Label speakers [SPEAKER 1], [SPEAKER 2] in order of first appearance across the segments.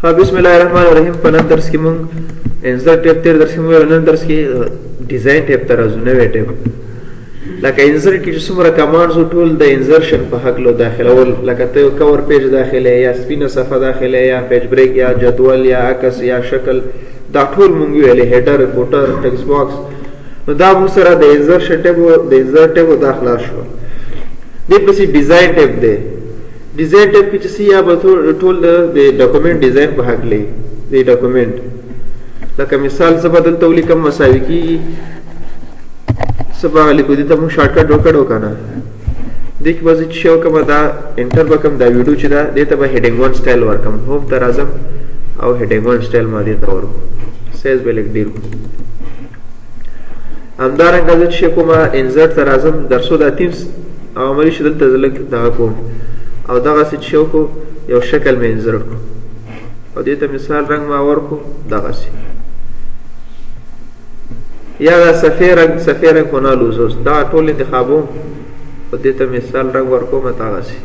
[SPEAKER 1] ها بسم الله الرحمن الرحیم. په نن درس کې مونږ انسرټ ټیپ تیر درس کې مونږ نن درس کې ډیزاین ټیپ ته راځو. نوې ټیپ لکه انسرټ کې چې څومره کمانډز ټول د انسرشن په حق لو داخلول، لکه ته یو کور پیج داخله یا سپینه صفحه داخله یا پیج بریک یا جدول یا عکس یا شکل، دا ټول مونږ ویلې هیډر فوټر ټیکسټ باکس. نو دا موږ سره د انسرشن ټیپ د انسرټ ټیپ داخله شو. دې پسې ډیزاین ټیپ دی. ډیزاین ټیپ کې چې سی یا به ټول د ډاکومنټ ډیزاین په حق لې د ډاکومنټ، لکه مثال څه بدل تولی کم مساوي کی سبا لیکو دي ته مو شارټ کټ وکړو کنه. دې کې به چې شو کوم دا انټر وکم دا ویډیو چې دا دې ته به هډینګ 1 سټایل ورکم. هوم ته راځم او هډینګ 1 سټایل ما دې ته ورکم. سیز به لیک ډیر همدارنګه چې کومه انسرټ ته راځم درسو دا تیمز او عملی شدل ته زلک دا کوم او دغه څه شو کو یو شکل مې انسرټ کو او دې ته مثال رنگ ما ورکو دغه څه یا دا سفید رنگ کو نه لوزوس دا ټول انتخابو او دې ته مثال رنگ ورکو مته دغه څه.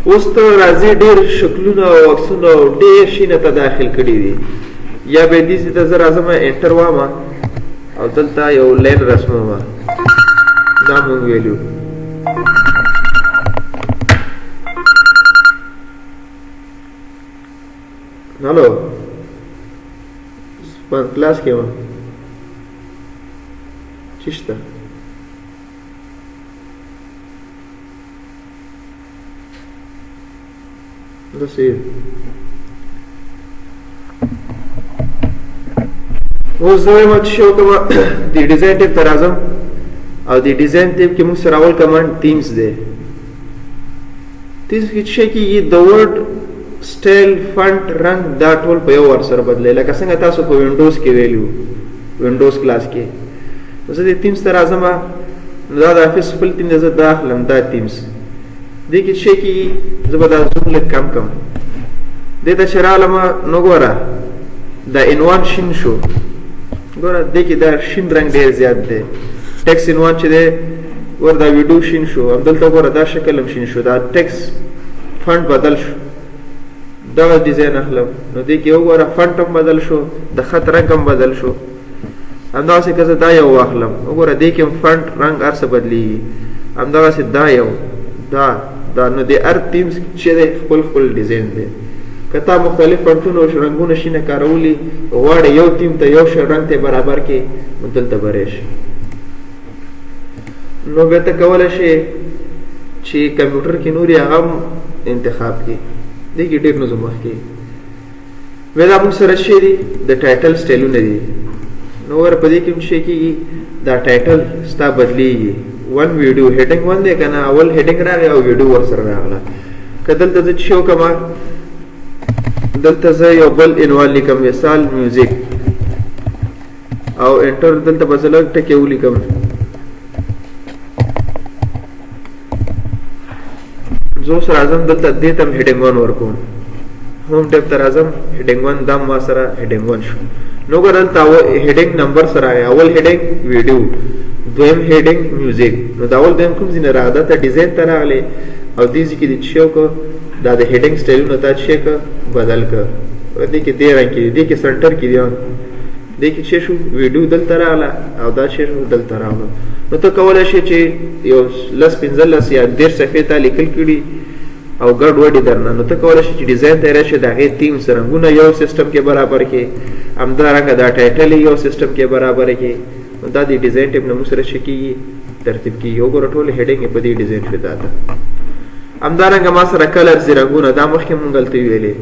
[SPEAKER 1] اوس ته راځي ډېر شکلونه او عکسونه او ډېر شي نه ته داخل کړي دي، یا به دې څه ته زه راځم انټر وامه او دلته یو لین رسمومه دا مونږ ویلو. هلو په کلاس کې وم چشته دسې اوس زه وایم چې شو کومه د ډیزاین ټیپ ته راځم او د ډیزاین ټیپ کې موږ سره اول کمانډ تیمز دی. تیمز کې چې کې د ورډ سټایل فونټ رنگ دا ټول په یو ور سره بدلې، لکه څنګه تاسو په وینډوز کې ویلو وینډوز کلاس کې. زه د تیمز ته راځم نو دا د افیس خپل تیم زه داخلم دا تیمز دې کې چې کې زه به دا زوم لږ کم کم دې ته چې رالم نو ګوره دا انوان شین شو. ګوره دې کې دا شین رنگ ډېر زیات دی. ټیکس انوان چې دی ور دا ویډیو شین شو، همدلته ګوره دا شکل هم شین شو، دا ټیکس فونټ بدل شو. دا ډیزاین اخلم نو دې کې وګوره فونټ هم بدل شو، د خط رنگ هم بدل شو. همداسې که زه دا یو واخلم وګوره دې کې هم فونټ رنگ هر څه بدلېږي. همدغسې دا یو دا نو د هر تیم چې دی خپل خپل ډیزاین دی. که تا مختلف فونټونه او رنګونه شینه کارولي غواړې یو تیم ته یو شی رنګ ته برابر کړې نو دلته به راشي. نو بیا ته کولی شې چې کمپیوټر کې نور یې هغه هم انتخاب کړي. دې کې ډېر نظم مخکې بیا دا موږ سره شی دي د ټایټل سټایلونه دي. نو ور په دې کې هم شی کېږي دا ټایټل ستا بدلېږي. 1 ویډیو هیډینګ 1 دی که نه اول هیډینګ راغی او ویډیو ور سره راغله. که دلته زه چې شی وکړم دلته زه یو بل عنوان لیکم مثال میوزیک او انټر دلته به زه لږ ټکې ولیکم. زه اوس راځم دلته دې ته هم هیډینګ 1 ورکوم. هوم ټیپ ته راځم هیډینګ 1 دا ما سره هیډینګ 1 شو. نو ګوره دلته هیډینګ نمبر سره راغی. اول هیډینګ ویډیو، دویم هیډینګ میوزیک. نو دا اول دویم کوم ځای نه راغی؟ دا ته ډیزاین ته راغلی او دې ځای کې دې چې وکړو دا د هیډینګ سټایلونه تا چې بدل کړه. دې کې دې رنګ کې دې کې سنټر کې دی دې کې چې شو ویډیو دلته راغله او دا چې شو دلته راغله. نو ته کولی شې چې یو 15 یا 10 صفحې ته لیکل کړي او ګډ وډې درنه. نو ته کولی شې چې ډیزاین ته راشې د هغې تیم رنګونه یو سیسټم کې برابر کړې، همدارنګه دا ټایټل یو سیسټم کې برابر کړې. نو دا د ډیزاین ټیپ نه موږ سره څه کېږي ترتیب کېږي. وګوره ټول هیډینګ یې په دې ډیزاین شو. دا ده همدارنګه ما سره کلرز رنګونه دا مخکې مونږ هلته ویلې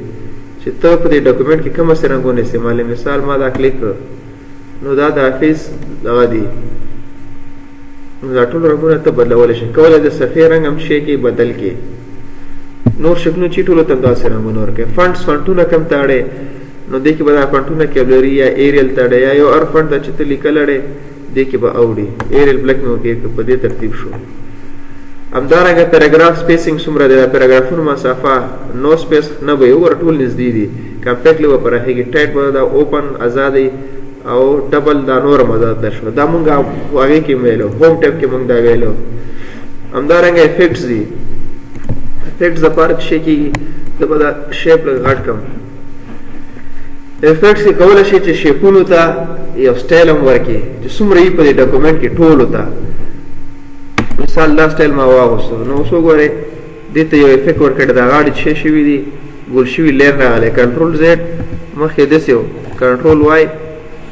[SPEAKER 1] چې ته په دې ډاکومنټ کې کومه څه رنګونه استعمالوې. مثال ما دا کلیک کړ نو دا د افیس دغه دي. نو دا ټول رنګونه ته بدلولی شي. کولی د صفحې رنګ هم شی کې بدل کې. نور شکلونه چې ټولو ته هم داسې رنګونه ورکوي. فونټونه کم ته اړې نو دې کې به دا فونټونه کیبلري یا ایریل ته اړې یا یو هر فونټ ته چې ته لیکل اړې دې کې به اوړي. ایریل بلک مې وکړې په دې ترتیب شو. همدارنګه پیراګراف سپیسینګ څومره دی؟ د پیراګرافونو مسافه نو سپیس نه به وګوره ټول نږدې دي. کمپیکټلی به پراخېږي. ټایټ به دا اوپن ازادي او ډبل دا نور مدد در شو. دا مونږ هغې کې ویلو هوم ټیپ کې مونږ دا ویلو. همدارنګه افیکټس دي. افیکټس دپاره چې شی کېږي دا به دا شیپ لږ غټ کړم. افیکټس کې کولی شي چې شیپونو ته یو سټایل هم ورکړي چې څومره یي په دې ډاکومنټ کې ټولو ته. مثال دا سټایل ما واغوستو، نو اوس وګورئ دې ته یو افیکټ ورکړی، دا غاړې څه شوي دي، ګول شوي لیر راغلی. کنټرول زیډ مخکې داسې و، کنټرول وای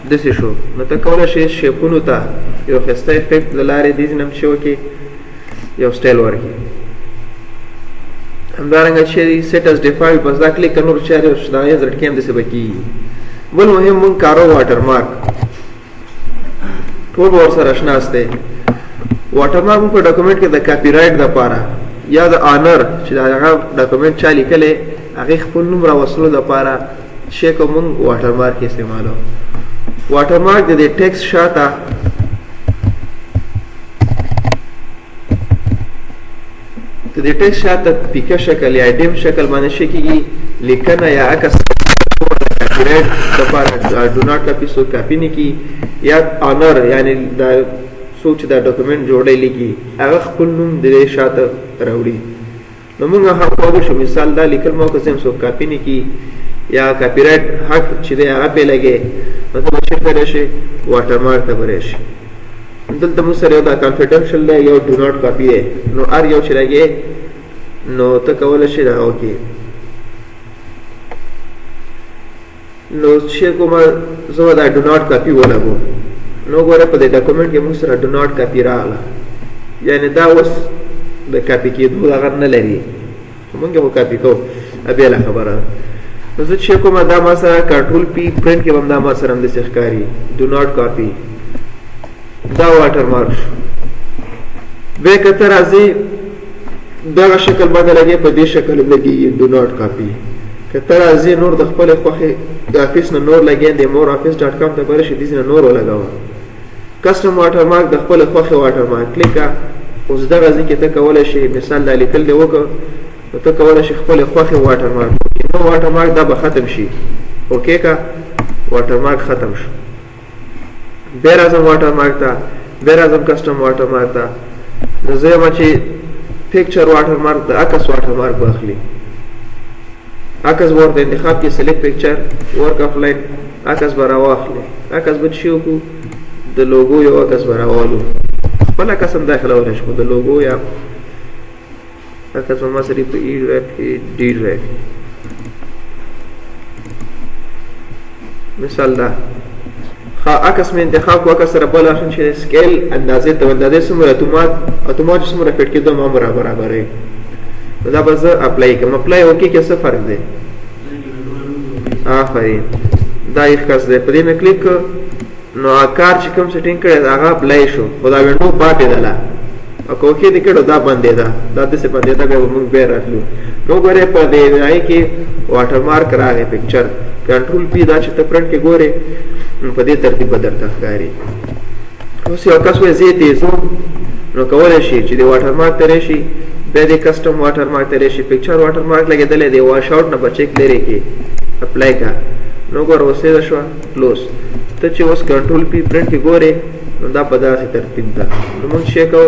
[SPEAKER 1] داسې شو. نو ته کولی شي شیپونو ته یو ښایسته افیکټ له لارې دې نه هم چې وکړي یو سټایل ورکړي. همدارنګه چې سیټ از ډیفالټ بس دا کلیک کړه، نور چارې د هغې زړکې هم داسې به کېږي. بل مهم مونږ کارو واټر مارک، ټول به ورسره اشناست دی. واټر مارک مونږ په ډاکومنټ کې د کاپي رایټ دپاره یا د آنر چې د هغه ډاکومنټ چا لیکلی هغې خپل نوم راوصلو دپاره شی که مونږ واټر مارک استعمالو. واټر مارک د دې ټیکس شاته د دې ټیکس شاته پیکه شکل یا ډیم شکل باندې شي کېږي لیکنه یا عکس کاپي رایټ دپاره ډو ناټ کاپي څوک کاپي نه کړي، یا آنر یعنې دا څوک چې دا ډاکومنټ جوړی لیکي هغه خپل نوم د دې شاته راوړي. نو موږ هغه کولی شو مثال دا لیکل مو که څه څوک کاپي نه کړي یا کاپي رایټ حق چې دی هغه پرې لګې، نو ته به چېرته راشي واټر مارک ته به راشي. دلته موږ سره یو دا کانفیډنشل دی، یو ډو ناټ کاپي دی. نو هر یو چې لګې نو ته کولی شي دا وکړې. نو چې کومه زه به دا ډو ناټ کاپي ولګو، نو ګوره په دې ډاکومنټ کې موږ سره ډو ناټ کاپي راغله، یعنې دا اوس د کاپي کېدو هغه نه لري، موږ یې خو کاپي کوو بېله خبره. نو زه چې کومه دا ما سره کنټرول پي پرنټ کې به هم دا ما سره همداسې ښکاري ډو ناټ کاپي. دا واټر مارک شو. بیا که ته راځې دغه شکل باندې لګې په دې شکل لګېږي ډو ناټ کاپي. که ته راځې نور د خپلې خوښې د افیس نه نور لګې د مور افیس ډاټ کام ته به راشي دېسې نه نور ولګوه. کسټم واټر مارک د خپلې خوښې واټر مارک کلیک کړه. اوس دغه ځای کې ته کولی شي مثال دا لیکل دې وکړه، نو ته کولی شي خپلې خوښې واټر مارک نو واټر مارک دا به ختم شي. اوکې که واټر مارک ختم شو. بیا راځم واټر مارک ته، بیا راځم کسټم واټر مارک ته. نو زه یم چې پکچر واټر مارک د عکس واټر مارک به اخلي. عکس به ورته انتخاب کې سلیکټ پکچر ورک آف لاین عکس به راواخلي. عکس به څه وکړو د لوګو یو عکس به راوالو، خپل عکس هم داخلولی شو، د لوګو یا عکس به ما سره په ای ډرایو کې ډي ډرایو مثال دا عکس مې انتخاب کړو. عکس سره بل آپشن چې سکیل اندازې ته اندازې څومره اتومات چې څومره فټ کېدو ما برابروي. نو دا به زه اپلای کړم. اپلای اوکې کې څه فرق دی؟ آفرین دا یې ښکس دی. په دې مې کلیک کړ نو کار چې کوم سیټینګ کړی هغه اپلای شو، خو دا وینډو پاتېدله. او که اوکې دې کړو دا بندېده، دا داسې بندېده. بیا به موږ بیا راتلو. نو ګورې په دې هغې کې واټر مارک راغی پکچر. کنټرول پي دا چې ته پرنټ کې ګورې په دې ترتیب به درته ښکاري. اوس یو کس وایي زه یې تیزوم، نو کولی شي چې د واټر مارک ته راشي، بیا د کسټم واټر مارک ته راشي. پکچر واټر مارک لګېدلی دی، واش آوټ نه به چیک لرې کې اپلای کړه. نو ګوره اوس یې شوه کلوز. ته چې اوس کنټرول پي پرنټ کې ګورې نو دا په داسې ترتیب ده. نو موږ شی کوو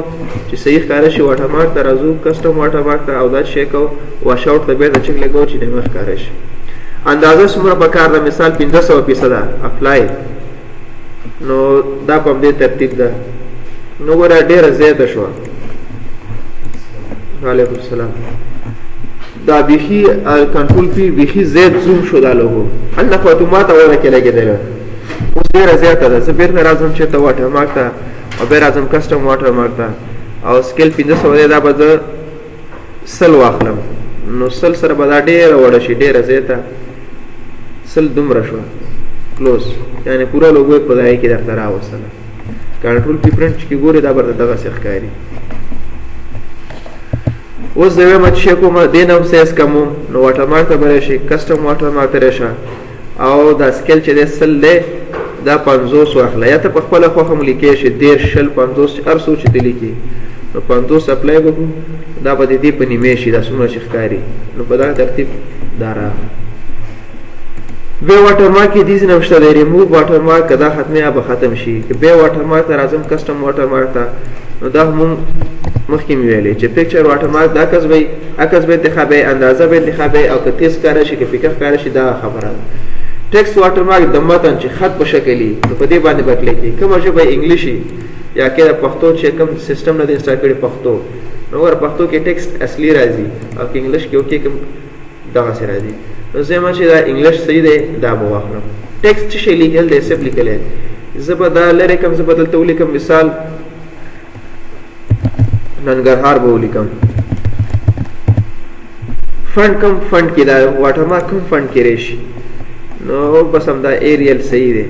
[SPEAKER 1] چې صحیح ښکاره شي واټر مارک ته راځو کسټم واټر مارک ته، او دا شی کوو واش آوټ ته بیا د چیک لګوو چې نیمه ښکاره شي. اندازه څومره پکار ده؟ مثال 500% اپلای. نو دا په همدې ترتیب ده. نو ګوره ډېره زیاته شوه. وعلیکم السلام. دا بیخي کنټرول پي بیخي زیات زوم شو دا لوګو، هلته خو اتومات اوله کې لګېدله. اوس ډېره زیاته ده. زه بېرته راځم چېرته واټر مارک ته، او بیا راځم کسټم واټر مارک ته، او سکیل 500 دی. دا به زه 100 واخلم. نو 100 سره به دا ډېره وړه شي، ډېره زیاته. 100 دومره شوه کلوز، یعنې پوره لوګو یې په ځای کې درته راوستله. کنټرول پي پرنټ چې ګورې دا به درته دغسې ښکاري. اوس زه وایم چې کومه دې نه هم سایز کموم، نو واټر مارک ته به راشي، کسټم واټر مارک ته راشه، او دا سکیل چې دی 100 دی دا 50 واخله. یا ته په خپله خوښه هم لیکلی شي 10 20 50 هر څو چې ته لیکي. نو 50 اپلای وکړو، دا به د دې په نیمې شي، دا څومره چې ښکاري. نو په دغه ترتیب دا راغله. بیا واټر مارک کې دې نه شته دی ریموو واټر مارک، که دا ختمې یا به ختم شي. که بیا واټر مارک ته راځم کسټم واټر مارک ته، نو دا هم مخکې مې ویلې چې پکچر واټر مارک دا عکس به انتخابوي اندازه به انتخابوي او که تیز ښکاره شي که پیکه ښکاره شي دا خبره ده. ټیکسټ واټر مارک د متن چې خط په شکل وي نو په دې باندې به کلیک کړي. کومه ژبه انګلیشي یا کې د پښتو چې کوم سیسټم نه دی انسټال کړی پښتو نو ور پښتو کې ټیکسټ اصلي راځي او کې انګلیش کې اوکې کوم دغسې راځي. نو زما چې دا انګلیش صحیح دی دا به واخلم. ټیکسټ څه شی لیکل دی سیف لیکلی زه به دا لرې کړم. زه به دلته ولیکم مثال ننګرهار به ولیکم. فنډ کوم فنډ کې دا واټر مارک کوم فنډ کې راشي نو بس همدا ایریل صحیح دی.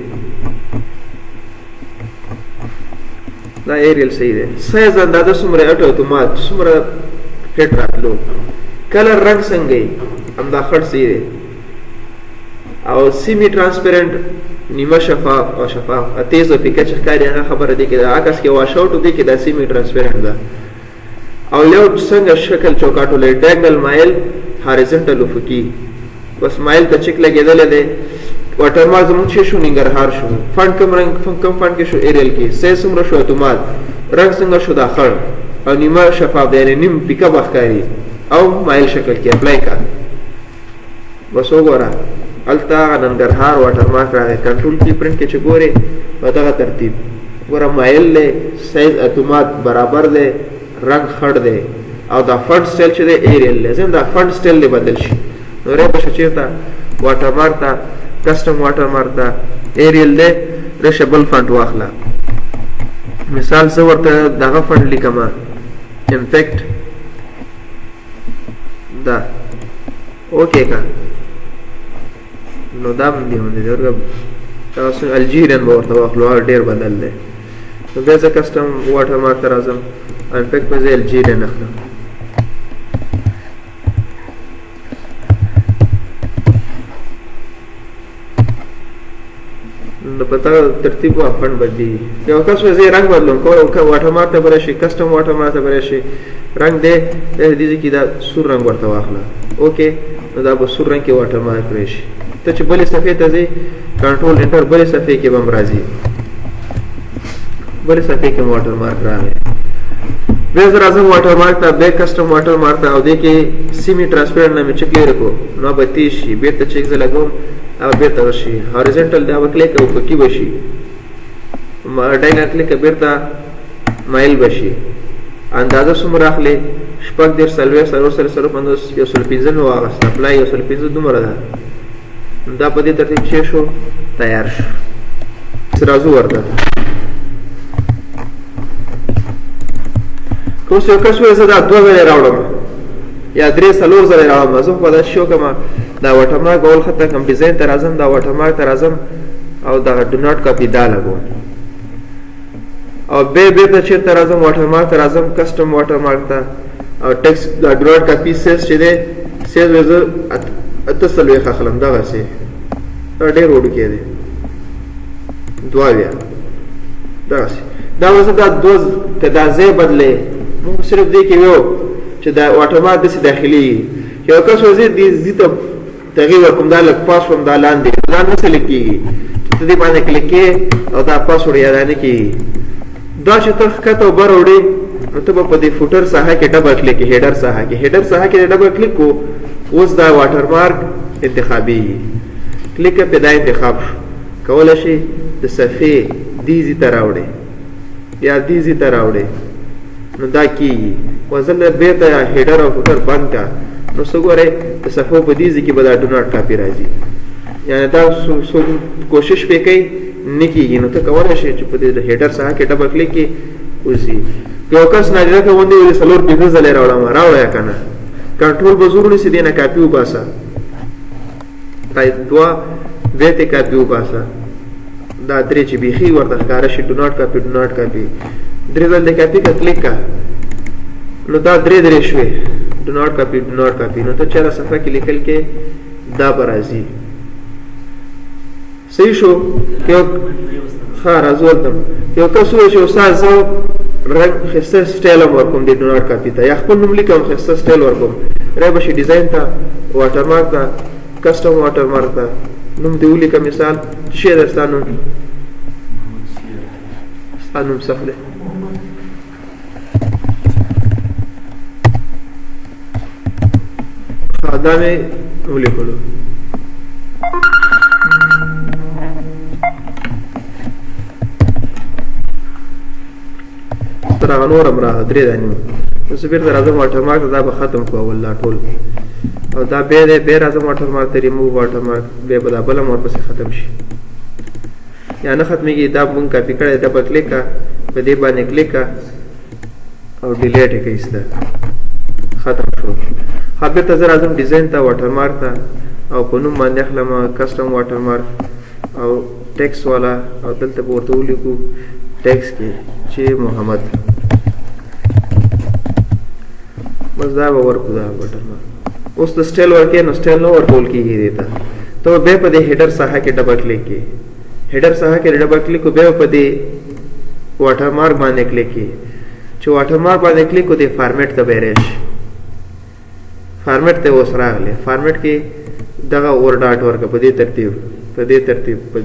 [SPEAKER 1] دا ایریل صحیح دی. سایز اندازه څومره اټومات څومره فټ راتلو. کلر رنګ څنګه یي همدا خړ صحیح دی. او سیمی ترانسپیرنٹ نیمه شفاف او شفاف تیز او پیکه چې ښکاري هغه خبره دی کې د عکس کې واش آوټ وکړي چې دا سیمی ترانسپیرنٹ ده. او لیاوټ څنګه شکل چوکاټ ولري ډایګنل مایل هاریزنټل افقي بس مایل ته چک لګېدلی دی. واټر مارک زموږ چې شو ننګرهار شو. فنډ کوم رنګ کوم فنډ کې شو ایریل کې. سایز څومره شو اتومات. رنګ څنګه شو دا خړ او نیمه شفاف دی یعنې نیم پیکه به ښکاري او مایل شکل کې اپلای کا. بس وګوره هلته هغه ننګرهار واټر مارک راغی. کنټرول کی پرنټ کې چې ګورې په دغه ترتیب ګوره مایل دی سایز اتومات برابر دی رنګ خړ دی او دا فنډ سټایل چې دی ایریل دی. ځین دا فنډ سټایل دی بدل شي نو ری به شو چېرته واټر مارک ته کسټم واټر مارک ته ایریل دی رشه بل فنډ واخله. مثال زه ورته دغه فنډ لیکم امپیکټ دا اوکې که نو دا هم دی باندې ورګه تاسو الجیرین به ورته واخلو هغه ډېر بدل دی. نو بیا زه کسټم واټر مارک ته راځم امپیکټ به زه الجیرین اخلم. نو په دغه ترتیب به فنډ بدلېږي. یو کس زه یې رنګ بدلوم واټر مارک ته به راشي کسټم واټر مارک ته به راشي رنګ دی دې ځای کې دا سور رنګ ورته واخله اوکې نو دا به سور رنګ کې واټر مارک راشي. ته چې بلې صفحې ته ځې کنټرول انټر بلې صفحې کې به هم راځي. بلې صفحې کې واټر مارک راغی. بیا زه راځم واټر مارک ته بیا کسټم واټر مارک ته او دې کې سیمي ترانسپیرنټ نه مې چک لرې کړو نو به تیز شي. بېرته چک زه لګوم او بیرته وشي هاریزنټل دا به کلیک او افقي بشي. ډایګنل کلیک بیرته مایل بشي. اندازه څومره اخلي 6 دېرش 4 150 150 مې واخیست اپلای 150 دومره ده. دا په دې ترتیب چې شو تیار شو. راځو ورته که اوس یو کس وایي زه دا 2 ځلې راوړم یا 3 4 ځلې راوړم زه خو به داسې شو کوم دا واټر مارک اول خط ته کوم ډیزاین ته راځم دا واټر مارک ته راځم او دا ډو ناټ کاپي دا لګوم او بیا بیرته چېرته راځم واټر مارک ته راځم کسټم واټر مارک ته او ټیکسټ دا ډو ناټ کاپي سیز چې دی سیز به زه 48 اخلم دغسې دا ډېر وړوکی دی 2 دغسې دا به زه دا 2 که دا ځای بدلې موږ صرف دې کې ویو چې دا واټر مارک داسې داخلي یو کس وځي دې ته تغییر ورکوم دا لږ پاسورډ دا لاندې دا نه څه لیکېږي چې ته دې باندې کلیک کې او دا پاسورډ یادانه کېږي. دا چې ته ښکته او بر وړې نو ته به په دې فوټر ساحه کې ډبل کلیک کې هیډر ساحه کې هیډر ساحه کې ډبل کلیک کو اوس دا واټر مارک انتخابېږي. کلیک پې دا انتخاب شو. کولی شي د صفحې دې ځي ته راوړې یا دې ځي ته راوړې نو دا کېږي. وزله بېرته هیډر او فوټر بند کا نو څه ګورئ د صفحو په دې ځای کې به دا ډو ناټ کاپي راځي. یعنې دا کوشش پې کوي نه کېږي نو ته کولی شې چې په دې هیډر ساحه کې ډبل کلیک کې وځي. که یو کس نادره که غوندې ویلې 4-5 ځلې راوړم راوړه یا که نه کنټرول به زور ونیسي دې نه کاپي وباسه ټایپ 2 بیا ترې کاپي وباسه دا 3 چې بیخي ورته ښکاره شي ډو ناټ کاپي ډو ناټ کاپي 3 ځل دې کاپي که کلیک که نو دا 3 شوې ډو ناټ کاپي ډو ناټ کاپي نو ته چېرته صفحه کې لیکل کې دا به راځي. صحیح شو. ښه راځو ورته یو کس ووایي چې استاد زه رنګ ښایسته سټایل هم ورکوم دې ډو ناټ کاپي ته یا خپل نوم لیکم ښایسته سټایل ورکوم رای به شي ډیزاین ته واټر مارک ته کسټم واټر مارک ته نوم دې ولیکه مثال څه شی دی ستا نوم ستا نوم صح دی دا مې ولیکلو. تر هغه نور هم راغله 3 دانې نو زه بېرته راځم واټر مارک ته دا به ختم کړو اول دا ټول او دا بیا دی بیا راځم واټر مارک ته ریموو واټر مارک بیا به دا بل هم ورپسې ختم شي یا نه ختمېږي. دا مونږ کاپي کړی دا به کلیک کړه په دې باندې کلیک کړه او ډیلیټ یې کړئ سیده ختم شو. ښه بېرته زه راځم ډیزاین ته واټر مارک ته او په نوم باندې اخلم کسټم واټر مارک او ټیکس والا او دلته به ورته ولیکو ټیکس کې چې محمد بس دا به ورکو دا واټر مارک. اوس د سټایل ورکې نو سټایل نه ورکول کېږي دې ته ته بیا په دې هیډر ساحه کې ډبل کلیک کړي هیډر ساحه کې ډبل کلیک کو بیا په دې واټر مارک باندې کلیک کړي چې واټر مارک باندې کلیک کو دې فارمیټ ته به راشي فارمیټ ته اوس راغلی فارمیټ کې دغه اور ډاټ ورکړه په دې ترتیب په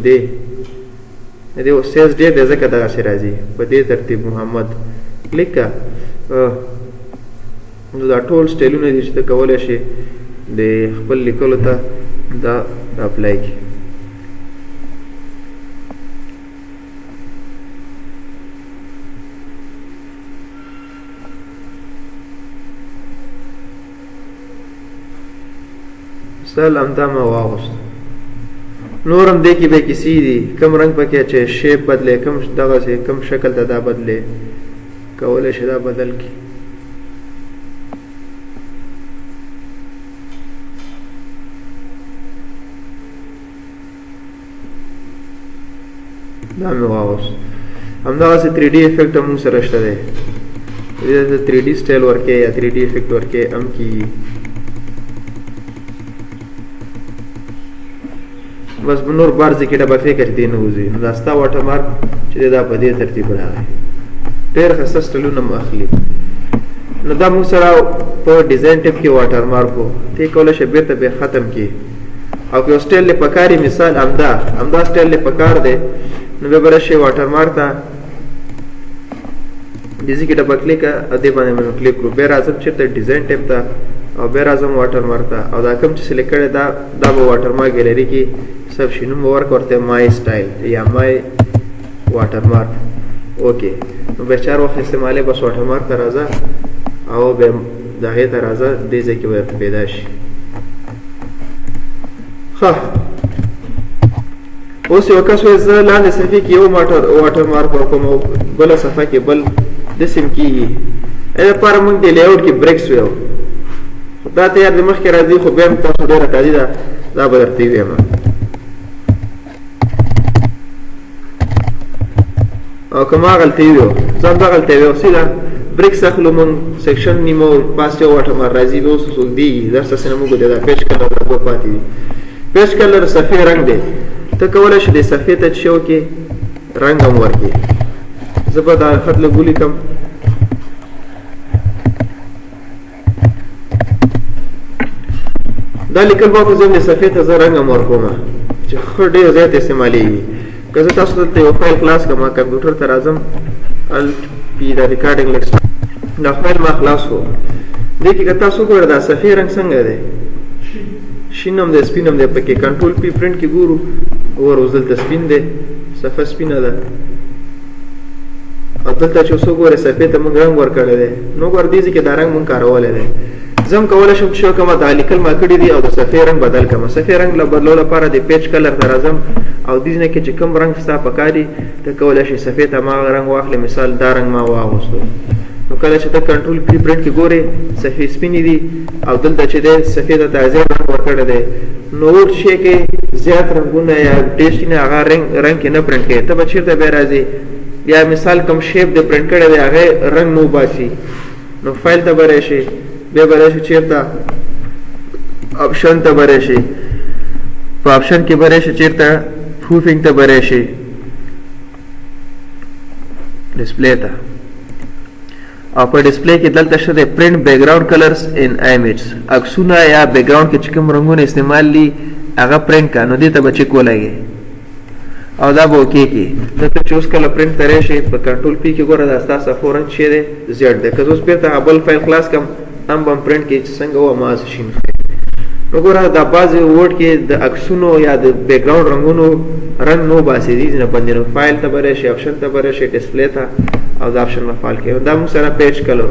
[SPEAKER 1] دې اوس سیز ډېر دی ځکه دغسې راځي په دې ترتیب محمد کلیک کړه نو دا ټول سټایلونه دي چې ته کولی شې د خپل لیکلو ته دا اپلای کړي. مثال همدا ما واغوست نور هم دې کې به کیسې دي کم رنګ پکې چې شیپ بدلې کم دغسې کم شکل ته دا بدلې کولی شي دا بدل کړي. دا مې واغوست همدغسې 3D افیکټ هم موږ سره شته دی دې ته 3D سټایل ورکې یا 3D افیکټ ورکې هم کېږي. بس نور بار ځکې ډبه فکر دې نه وځي نو دا ستا واټر مارک چې دی دا په دې ترتیب راغی ډېر ښایسته سټایلونه هم اخلي. نو دا موږ سره په ډیزاین ټیپ کې واټر مارک و ته یې کولی شې بېرته بیا ختم کړي او که یو سټایل دې پکار یې مثال همدا سټایل دې پکار دی نو بیا به راشئ واټر مارک ته دې ځای کې ډبه کلیک او دې باندې مې کلیک کړو بیا راځم چېرته ډیزاین ټیپ ته او بیا راځم واټر مارک ته او دا کوم چې سلیکټ کړی دا به واټر مارک ګیلري کې سب شي نوم به ورکړه ورته مای سټایل یا مای واټر مارک اوکې نو بیا چار وخت استعمالوې بس واټر مارک ته راځه او بیا د هغې ته راځه دې ځای کې به درته پیدا شي. ښه اوس یو کس وایي زه لاندې صفحې کې یو واټر مارک ورکوم او بله صفحه کې بل داسې هم کېږي دې لپاره موږ د لیاوټ کې بریکس ویو دا تیار د مخکې راځي خو بیا هم تاسو ډېره قاضي ده دا به درته ویم او که ما غلطي ویو زه هم دا غلطی ویو سیده بریکس اخلو موږ سیکشن نیمو پاس یو واټر مارک راځي بیا اوس اوږدېږي درس داسې نه موږ دا پیج کلر راګو پاتې دي پیج کلر صفحې رنګ دی ته کولی شې د صفحې ته چې وکړې رنګ هم ورکړې زه به دا خط لږ ولیکم دا لیکل به خو زه د صفحې ته زه رنګ هم ورکوم چې ښه ډېر زیات استعمالېږي. که زه تاسو دلته یو فایل خلاص کړم کمپیوټر ته راځم الټ پي دا ریکارډینګ لږ دا فایل ما خلاص کړو دې کې که تاسو وګورئ دا صفحې رنګ څنګه دی شین هم دی سپین هم دی پکې کنټرول پي پرنټ کې ګورو ور اوس دلته سپین دی صفحه سپینه ده او دلته چې اوس وګورئ صفحې ته موږ رنګ ورکړی دی نو ګوره دې ځای کې دا رنګ موږ کارولی دی زه هم کولی شم چې وکړم دا لیکل ما کړي دي او د صفحې رنګ بدل کړم صفحې رنګ له بدلو لپاره د پیج کلر ته راځم او دې ځای کې چې کوم رنګ ستا پکار دي ته کولی شې صفحې ته هماغه رنګ واخلې مثال دا رنګ ما واغوستو نو کله چې ته کنټرول پی پرنټ کې ګورې صفحې سپینې دي او دلته چې دی صفحې ته تازه رنګ ورکړی دی نو اور شی کې زیات رنګونه یا ټیسټ نه هغه رنګ کې نه پرنټ کوي ته به چېرته بیا راځې یا مثال کوم شیپ دې پرنټ کړی دی هغې رنګ نه وباسي نو فایل ته به راشي بیا به راشي چېرته آپشن ته به راشي په آپشن کې به راشي چېرته پروفینګ ته به راشي ډسپلی ته او په ډسپلی کې دلته شته دی پرنټ بیکګراوند کلرز ان ایمیجز عکسونه یا بیکګراوند کې چې کوم رنګونه استعمال دي هغه پرنټ کا نو دې ته به چک ولګي او دا به اوکې کړي دلته چې اوس کله پرنټ ته راشي په کنټرول پی کې ګوره دا ستا صفحو رنګ چې دی زیړ دی که زه اوس بېرته بل فایل خلاص کړم هم به هم پرنټ کړي چې څنګه و هماغسې شین ښکاري نو ګوره دا بعضې وورډ کې د عکسونو یا د بیک ګراؤنډ رنګونو رنګ نو باسي دي نه باندې نو فایل ته به راشي آپشن ته به راشي ډسپلی ته او د آپشن نه فایل کې دا موږ سره پیج کلر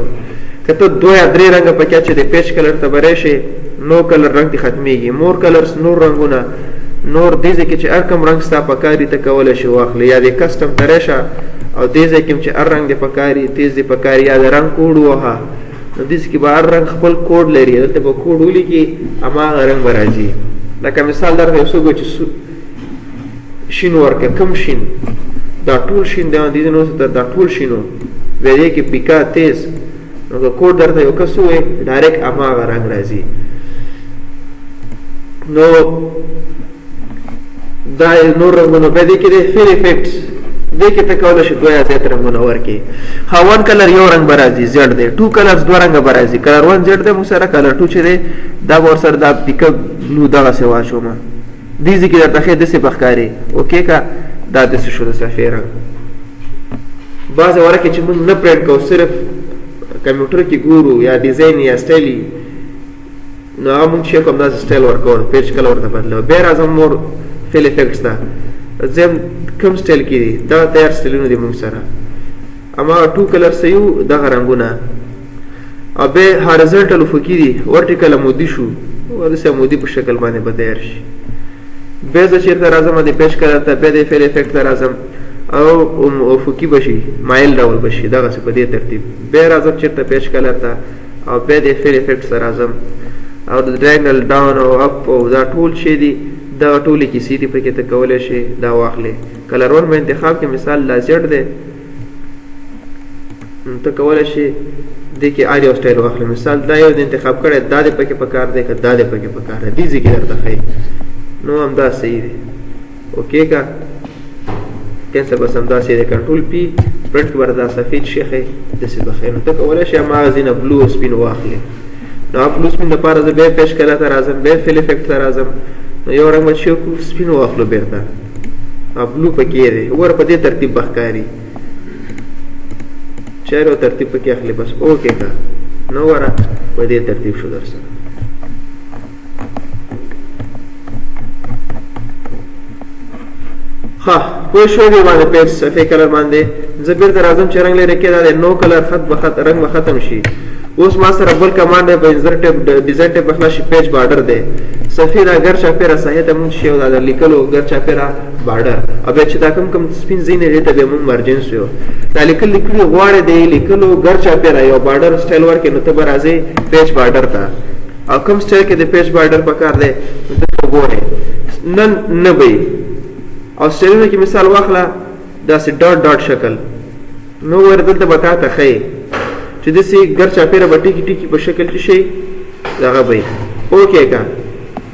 [SPEAKER 1] که ته 2 یا 3 رنګه پکې چې د پیج کلر ته به راشي نو کلر رنګ دې ختمیږي مور کلرز نور رنګونه نور دې ځای کې چې هر کوم رنګ ستا پکاري ته کولی شي واخلي یا د کسټم ته راشه او دې ځای کې چې هر رنګ دې پکاري تیز دې پکاري یا د رنګ کوډ ووهه نو دې کې به هر رنګ خپل کوډ لري دلته به کوډ ولیکي هماغه رنګ به راځي لکه مثال درته یو څوک چې شین ورکړه کوم شین دا ټول شین دی دې نو دا ټول شینو بیا دې کې پیکا تیز نو کوډ درته یو کس ووایي ډایرکټ هماغه رنګ راځي نو دا نور رنګونه بیا دې کې د فیل افیکټس دې کې ته کولی شي 2 یا زیات رنګونه ورکړي ها 1 کلر یو رنګ به راځي زیډ دی 2 کلرز 2 رنګه به راځي کلر 1 زیډ دی موږ سره کلر 2 چې دی دا به ورسره دا پیکپ بلو دغسې واچومه دې ځای کې درته ښې داسې به ښکاري اوکې که دا داسې شو د صفې رنګ بعضې ورکې چې موږ نه پرنټ کوو صرف کمپیوټر کې ګورو یا ډیزاین یا سټایل نو هغه موږ چې کوم داسې سټایل ورکوو پیج کله ورته بدلوو بیا راځم مور فیل افیکټس ته زم کوم سټایل کې دي دا تیار سټایلونه دي موږ سره اما 2 کلر سيو دغه رنګونه او به هارزنټل افقي دي ورټیکل عمودي شو ورسې عمودي په شکل باندې به تیار شي به زه چېرته راځم د پیج کلر ته بیا د فیل افیکټ ته راځم او افقي بشي مایل ډول بشي دغسې په دې ترتیب بیا راځم چېرته پیج کلر ته او بیا د فیل افیکټ ته راځم او د ډایګنل ډاون او اپ او دا ټول شی دي دا ټولې کیسې دي پکې ته کولی شي دا واخلې کلر 1 په انتخاب کې مثال لا زیډ دی ته کولی شي دې کې هر یو سټایل واخلې مثال دا یو د انتخاب کړی دا دې پکې پکار دی که دا دې پکې پکار دی دې ځای کې درته ښایي نو همدا صحیح دی اوکې که کینسل بس همدا صحیح دی کنټرول پی پرنټ کې به دا سفید شي ښایي داسې به ښایي نو ته کولی شي هماغه ځینه بلو او سپین واخلې نو بلو سپین دپاره زه بیا پیش کله ته راځم بیا فیل افیکټ ته راځم نو یو رنګ به چې وکړو سپین واخلو بېرته بلو پکې دی وګوره په دې ترتیب به ښکاري چهر او ترتیب پکې اخلي بس اوکې که نو وګوره په دې ترتیب شو در سره ښه پوه شوې دې باندې پیج صفحې کلر باندې زه بېرته راځم چې رنګ لرې کې دا دی نو کلر خط به رنګ به ختم شي اوس ما سره بل کمانډ دی په انزر ټیپ ډیزاین ټیپ بخلا شي پیج بارډر دی صفحې دا ګر چاپېره ساحې ته مونږ شي او دا د لیکلو ګر چاپېره بارډر او بیا چې دا کم سپین ځای نه دی ته بیا مونږ مارجنس یو دا لیکلي غواړې دی لیکلو ګر چاپېره یو بارډر سټایل ورکړې نو ته به راځې پیج بارډر ته او کوم سټایل کې د پیج بارډر پکار دی نو ته وګورې نه به او سټایلونه کې مثال واخله داسې ډاټ ډاټ شکل نو ور دلته به تا ته ښیي چې داسې ګر چاپېره به ټیکي ټیکي په شکل کې شي دغه به اوکې که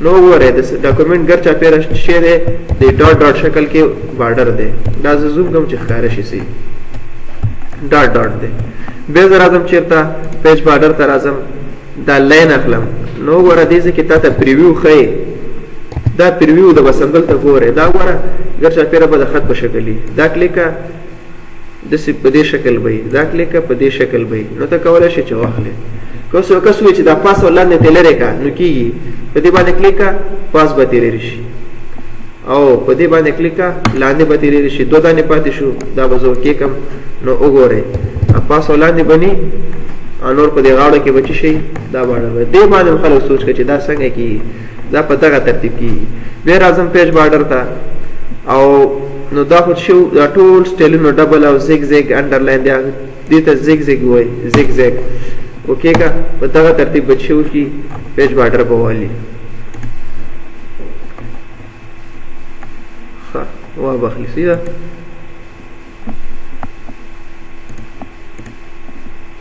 [SPEAKER 1] نو وګورئ د ډاکومنټ ګر چاپېره شی دی د ډاټ ډاټ شکل کې بارډر دی دا زه زوم کوم چې ښکاره شي سي ډاټ ډاټ دی بیا زه راځم چېرته پیج بارډر ته راځم دا لاین اخلم نو وګوره دې ځای کې تا ته پریویو ښیي دا پریویو د بس همدلته ګورئ دا وګوره ګر چاپېره به د خط په شکل وي دا کلیکه داسې په دې شکل به وي دا کلیکه په دې شکل به وي نو ته کولی شې چې واخلې که اوس یو کس ووایي چې دا پاس او لاندې ترې لرې کړه نو کېږي په دې باندې کلیکه پاس به تېرېږي شي او په دې باندې کلیکه لاندې به تېرېږي شي 2 دانې پاتې شو دا به زه اوکې کړم نو وګورئ پاس او لاندې بني او نور په دې غاړو کې به څه شي دا بارډر به دې باندې خلک سوچ کوي چې دا څنګه کېږي دا په دغه ترتیب کېږي بیا راځم پیج بارډر ته او نو دا خو شو دا ټول سټایلونه ډبل او زیګ زیګ انډرلاین دی دې ته زیګ زیګ وایي زیګ زیګ اوکې که په دغه ترتیب به شو چې پیج بارډر به والي ښه وابخلي سیده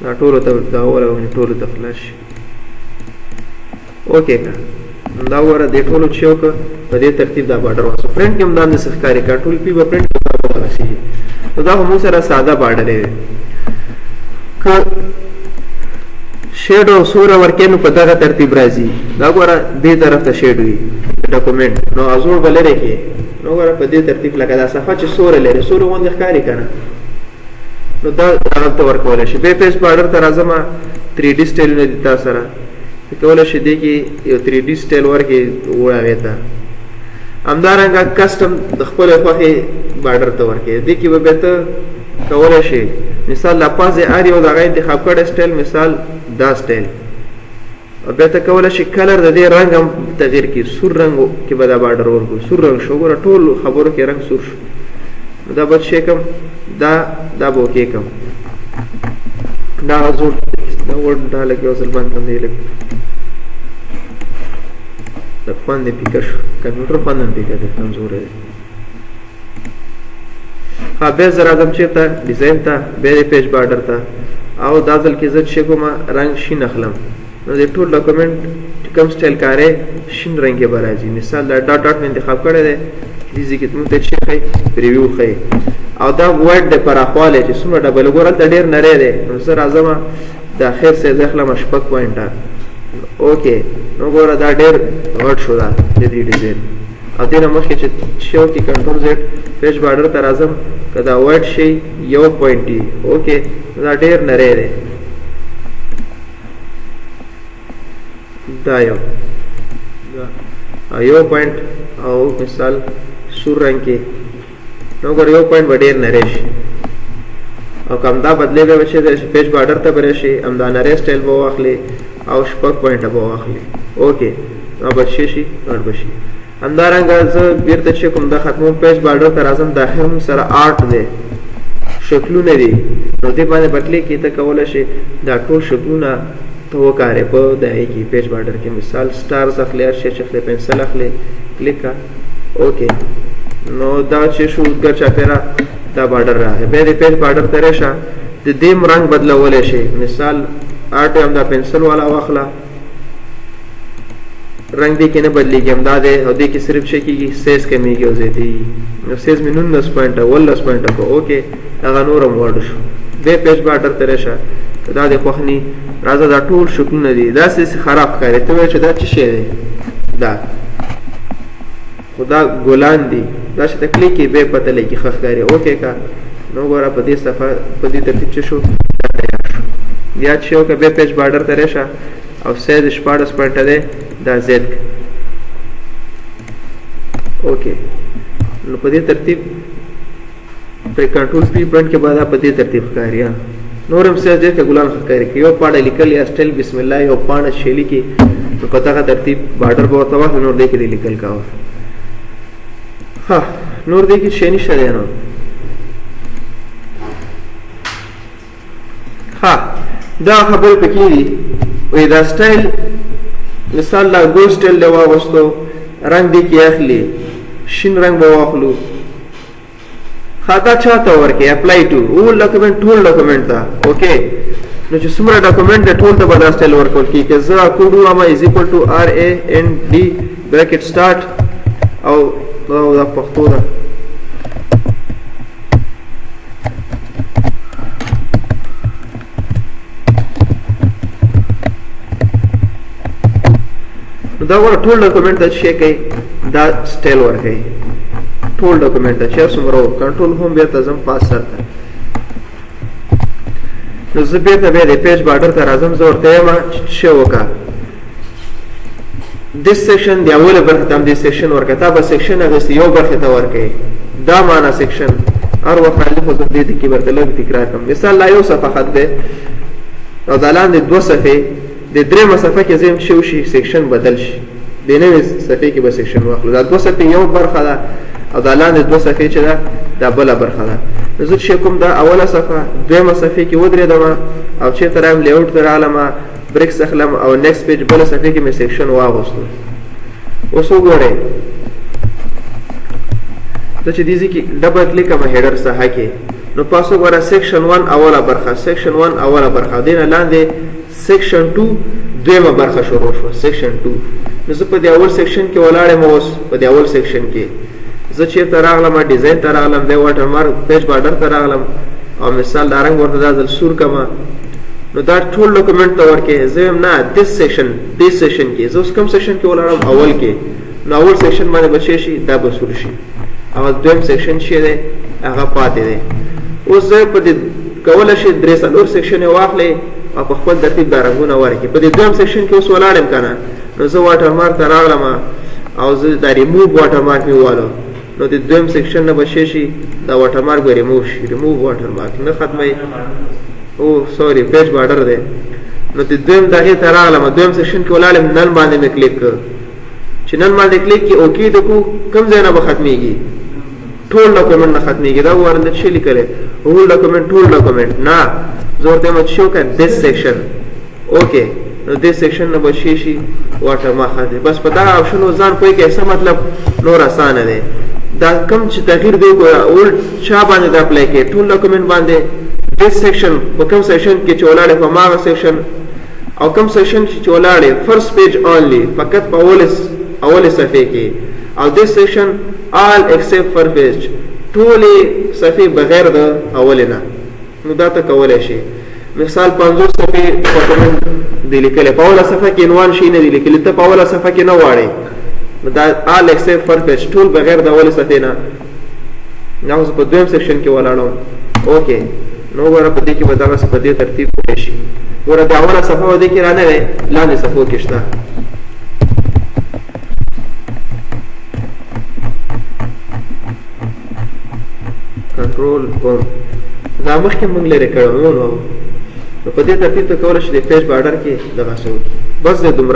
[SPEAKER 1] دا ټولو ته دا اوله ټولو ته خلاص شي اوکې که دا وګوره دې ټولو چې وکړه په دې ترتیب دا بارډر واسو پرنټ کې هم دا همداسې ښکاري کنټرول پی به پرنټ کې ورسېږي نو دا خو موږ سره ساده بارډر دی که شیډ او سوره ورکې نو په دغه ترتیب راځي دا ګوره دې طرف ته شیډ وي ډاکومنټ نو ازوړ به لرې کې نو ګوره په دې ترتیب لکه دا صفحه چې سوره لري سوره غوندې ښکاري که نه نو دا هغه ته ورکولی شي بیا پیج بارډر ته راځم 3D سټایلونه دي تا سره کولای شي دې کې یو 3D سټایل ورکې وړاوې ته همدارنګه کسټم د خپل خوښې بارډر ته ورکې دې کې به ته کولای شي مثال لا پازه ار یو دغه انتخاب کړه سټایل مثال دا سټایل او بیا ته کولای شي کلر د دې رنگ هم تغییر کی سور رنگ کې به دا بارډر ورکو سور رنگ شو ګره ټول خبرو کې رنگ سور شو دا بد شي کم دا بو کې کم دا زور دا ور دا لګي اوسل باندې دی لګي د باندې پیکر کمپیوټر باندې پیکر د کمزور دی ها به زرا دم چیرته ډیزاین ته به پیج بارډر ته او دازل کې زت شي کومه رنگ شي نخلم نو د ټول ډاکومنت کوم سټایل کارې شین رنگ کې برازي مثال دا ډاټ ډاټ انتخاب کړی دی دې کې ته چې خې ریویو خې او دا وایډ د پراخواله چې څومره ډبل ګورل د ډیر نری دی نو زه راځم د اخر سه ځخله مشپک پوینټه اوکې نو ګوره دا ډیر غټ شو دا د دې ډیزاین او دې نه مخکې چې شو کې کنټرول زد پیج بارډر ته راځم کدا وایډ شي یو پوینټ دی اوکې دا ډیر نری دی دا یو پوینټ او مثال سور رنگ کې نو ګور یو پوینټ وړیر نری شي او کوم دا بدلې به چې د پیج بارډر ته بره شي ام دا نری سټایل به واخلي او شپږ پوینټ به واخلي اوکې نو بشي شي اور بشي همدارنګه زه بیرته چې کوم د ختمو پیج بارډر ته راځم د اخر سره آرټ دی شکلونه دي نو دې باندې بدلې کې ته کولای شي دا ټول شکلونه ته وکاره په دای کې پیج بارډر کې مثال سٹارز اخلي ارشي چې پنسل اخلي کلیک اوکې نو دا چې شو ګر چا پیرا دا بارډر راځي به دې پیج بارډر ته راشه د دې رنگ بدلول شي مثال آرټ هم دا پنسل والا واخلا رنگ دې کې نه بدلېږي هم دا دې او دې کې صرف شي کې سیز کمیږي او زیاتې نو سیز مې 19 پوینټ ولس پوینټ کو اوکې هغه نورم ورډ شو به پیج بارډر ته راشه دا د خوخني راځه دا ټول شکلونه دي دا څه خراب کاری ته چې دا څه شي دا خدا ګلان دي دا چې تکلیف کې به پته لګي خخکاری اوکې کا نو ګوره په دې صفه په دې ترتیب چې شو یا چې او به پیج بارډر ته راشه او سیز 14 پوینټ ده دا زد اوکې نو په دې ترتیب په کنټرول پی پرنٹ کې بعد په دې ترتیب کاریه نورم سیز دې ګلان خخکاری کې یو پاړه لیکل یا سټایل بسم الله یو پاړه شیلی کې په پتا ترتیب بارډر به ورته واه نور دې کې لیکل کاوه ها نور دې کې شي نشه دی نو ها دا خبر پکې دي وې دا سټایل مثال لا ګو سټایل دی واغستو رنگ دې کې اخلي شین رنگ به واخلو خاطا چاته ورکه اپلای ټو او ډاکومنت ټول ډاکومنت دا اوکې نو چې څومره ډاکومنت د ټول ته بدل سټایل ورکول کی چې زه کوډو اما از ایکوال ټو ار ا ان ډي بریکټ سٹارټ او دا پښتو ده دا ور ټول ډاکومنت د شي کوي دا سټایل ورکوي ټول ډاکومنت چې څومره کنټرول هم به تزم پاس سره نو زه به ته د پیج بارډر ته راځم زه ورته ما شو وکا this section دی اوله برخه تم دې سیکشن ورکتا به سیکشن هغه یو برخه ته ورکي دا معنا سیکشن هر وخت خو دې کې ورته لږ تکرار کوم مثال لا یو صفحه خط ده او دالان د دوه صفحه د درې صفحه کې زم شو شي سیکشن بدل شي د نوې صفحه کې به سیکشن واخلو دا دوه صفحه یو برخه ده او دالان د دوه صفحه چې ده دا بل برخه ده زه چې کوم دا اوله صفحه دویمه صفحه کې ودرې دما او چې ترام لیاوټ تر عالمه بریکس اخلم او نیکست پیج بل صفحه کې مې سیکشن واغوستو اوس وګورئ ته چې دې کې ډبل کلیک کوم هیډر صفحه کې نو پاسو ګوره سیکشن 1 اوله برخه سیکشن 1 اوله برخه دینه لاندې سیکشن 2 دویمه برخه شروع شو سیکشن 2 نو زه په دې اول سیکشن کې ولاړم اوس په دې اول سیکشن کې زه چې تر راغلم ډیزاین تر راغلم د واټر مارک پیج بارډر تر راغلم او مثال دا رنگ ورته دازل سور کما نو دا ټول ډاکومنت ته ورکه زم نه دې سیکشن کې زه اوس کوم سیکشن کې ولاړم اول کې نو اول سیکشن باندې بچی شي دا بسور شي او دویم سیکشن شي دی هغه پاتې دی اوس زه په دې کول شي درې څلور سیکشن واخلې او په خپل ترتیب دا رنګونه ورکړي. په دې دویم سیکشن کې اوس ولاړم کنه نو زه واټر مارک ته راغلم او زه دا ریموو واټر مارک مې ووالو نو د دویم سیکشن نه به شي دا واټر مارک به ریموو شي. ریموو واټر مارک نه ختموي او سوري پیج بارډر دی. نو د دویم دغې ته راغلم دویم سیکشن کې ولاړم نن باندې مې کلیک کړ چې نن باندې کلیک کې اوکې د کو کوم ځای نه به ختمېږي ټول ډاکومنټ نه ختمېږي. دا وګوره دلته څه لیکلی هول ډاکومنټ ټول ډاکومنټ نه زه ورته وایم چې څه وکړم دس سیکشن اوکې نو دې سیکشن نه به شي واټر مارک دی. بس په دغه آپشن ځان پوهېږئ څه مطلب نور اسانه دی. دا کوم چې تغییر دی اول چا باندې دا اپلای کوي ټول ډاکومنټ باندې دس سیکشن په کوم سیکشن کې چې ولاړې په هماغه سیکشن او کوم سیکشن چې ولاړې فرست پیج اونلی فقط په اولې صفحې کې او دس سیکشن آل ایکسپټ فرست پیج ټولې صفحې بغیر د اولې نه. نو دا ته کولی شي مثال 50 صفحې ډاکومنټ دی لیکلی په اوله صفحه کې عنوان شي نه دی لیکلی ته په اوله صفحه کې نه غواړې دا آل ایکسپټ فرست پیج ټول بغیر د اولې صفحې نه. نو زه په دویم سیکشن کې ولاړم اوکې نو وګوره په دې کې به دغسې په دې ترتیب کولی شي. وګوره د اوله صفحه به دې کې رانه دی لاندې صفحو کې شته. کنټرول کوم دا مخکې موږ لرې کړی نو په دې ترتیب ته کولی شي د پیج بارډر کې دغسې وکړي. بس دی دومره.